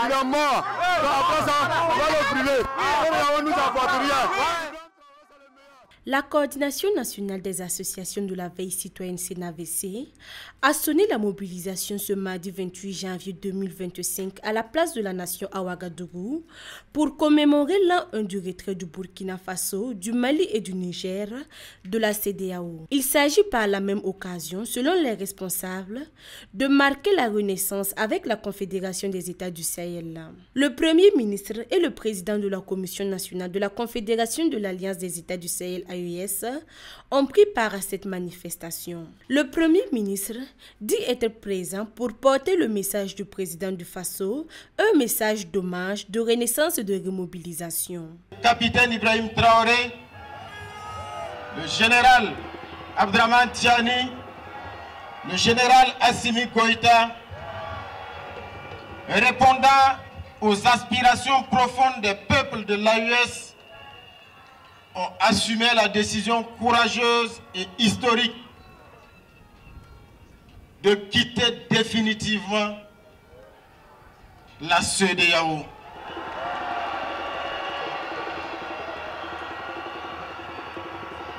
finalement, après ça, on va le priver. On ne nous apporte rien. La Coordination nationale des associations de la veille citoyenne CNAVC a sonné la mobilisation ce mardi 28 janvier 2025 à la place de la Nation à Ouagadougou pour commémorer l'an 1 du retrait du Burkina Faso, du Mali et du Niger de la CEDEAO. Il s'agit par la même occasion, selon les responsables, de marquer la renaissance avec la Confédération des États du Sahel. Le Premier ministre et le président de la Commission nationale de la Confédération de l'Alliance des États du Sahel AES ont pris part à cette manifestation. Le Premier ministre dit être présent pour porter le message du président du Faso, un message d'hommage, de renaissance et de remobilisation. Capitaine Ibrahim Traoré, le général Abdraman Tiani, le général Assimi Goïta, répondant aux aspirations profondes des peuples de l'AES, ont assumé la décision courageuse et historique de quitter définitivement la CEDEAO.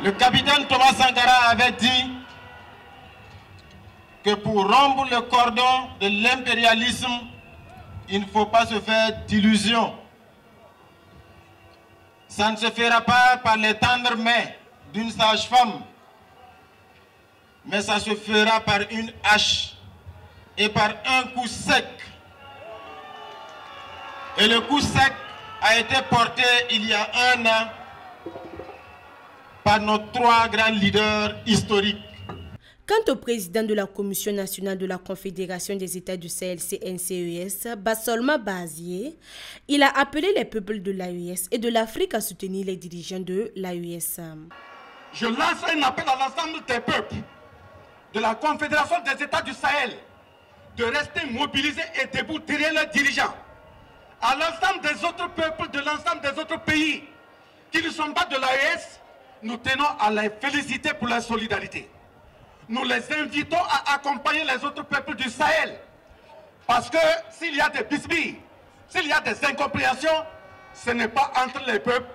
Le capitaine Thomas Sankara avait dit que pour rompre le cordon de l'impérialisme, il ne faut pas se faire d'illusions. Ça ne se fera pas par les tendres mains d'une sage-femme, mais ça se fera par une hache et par un coup sec. Et le coup sec a été porté il y a un an par nos trois grands leaders historiques. Quant au président de la Commission nationale de la Confédération des États du Sahel CNCES, Bassolma Bazié, il a appelé les peuples de l'AES et de l'Afrique à soutenir les dirigeants de l'AES. Je lance un appel à l'ensemble des peuples de la Confédération des États du Sahel de rester mobilisés et debout derrière leurs dirigeants. À l'ensemble des autres peuples de l'ensemble des autres pays qui ne sont pas de l'AES, nous tenons à les féliciter pour leur solidarité. Nous les invitons à accompagner les autres peuples du Sahel. Parce que s'il y a des bisbilles, s'il y a des incompréhensions, ce n'est pas entre les peuples,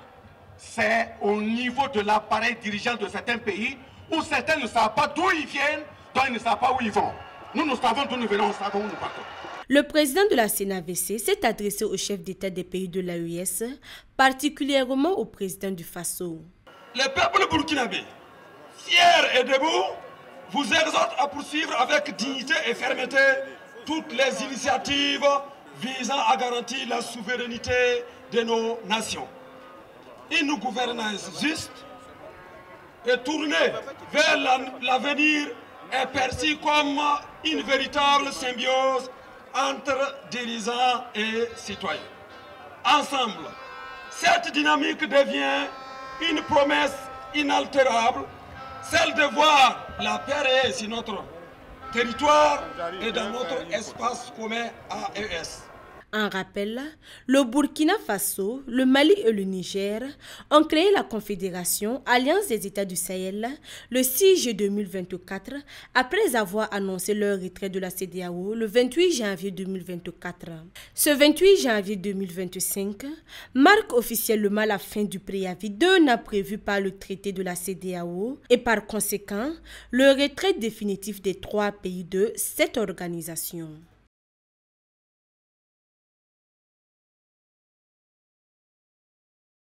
c'est au niveau de l'appareil dirigeant de certains pays où certains ne savent pas d'où ils viennent, d'autres ne savent pas où ils vont. Nous savons d'où nous venons, nous savons où nous partons. Le président de la CNAVC s'est adressé au chef d'État des pays de l'AES, particulièrement au président du Faso. Le peuple burkinabé, fier et debout, vous exhorte à poursuivre avec dignité et fermeté toutes les initiatives visant à garantir la souveraineté de nos nations. Une gouvernance juste et tournée vers l'avenir est perçue comme une véritable symbiose entre dirigeants et citoyens. Ensemble, cette dynamique devient une promesse inaltérable, celle de voir la paix régner sur notre territoire et dans notre espace commun AES. En rappel, le Burkina Faso, le Mali et le Niger ont créé la Confédération Alliance des États du Sahel le 6 juillet 2024 après avoir annoncé leur retrait de la CEDEAO le 28 janvier 2024. Ce 28 janvier 2025 marque officiellement la fin du préavis d'un an prévu par le traité de la CEDEAO et par conséquent le retrait définitif des trois pays de cette organisation.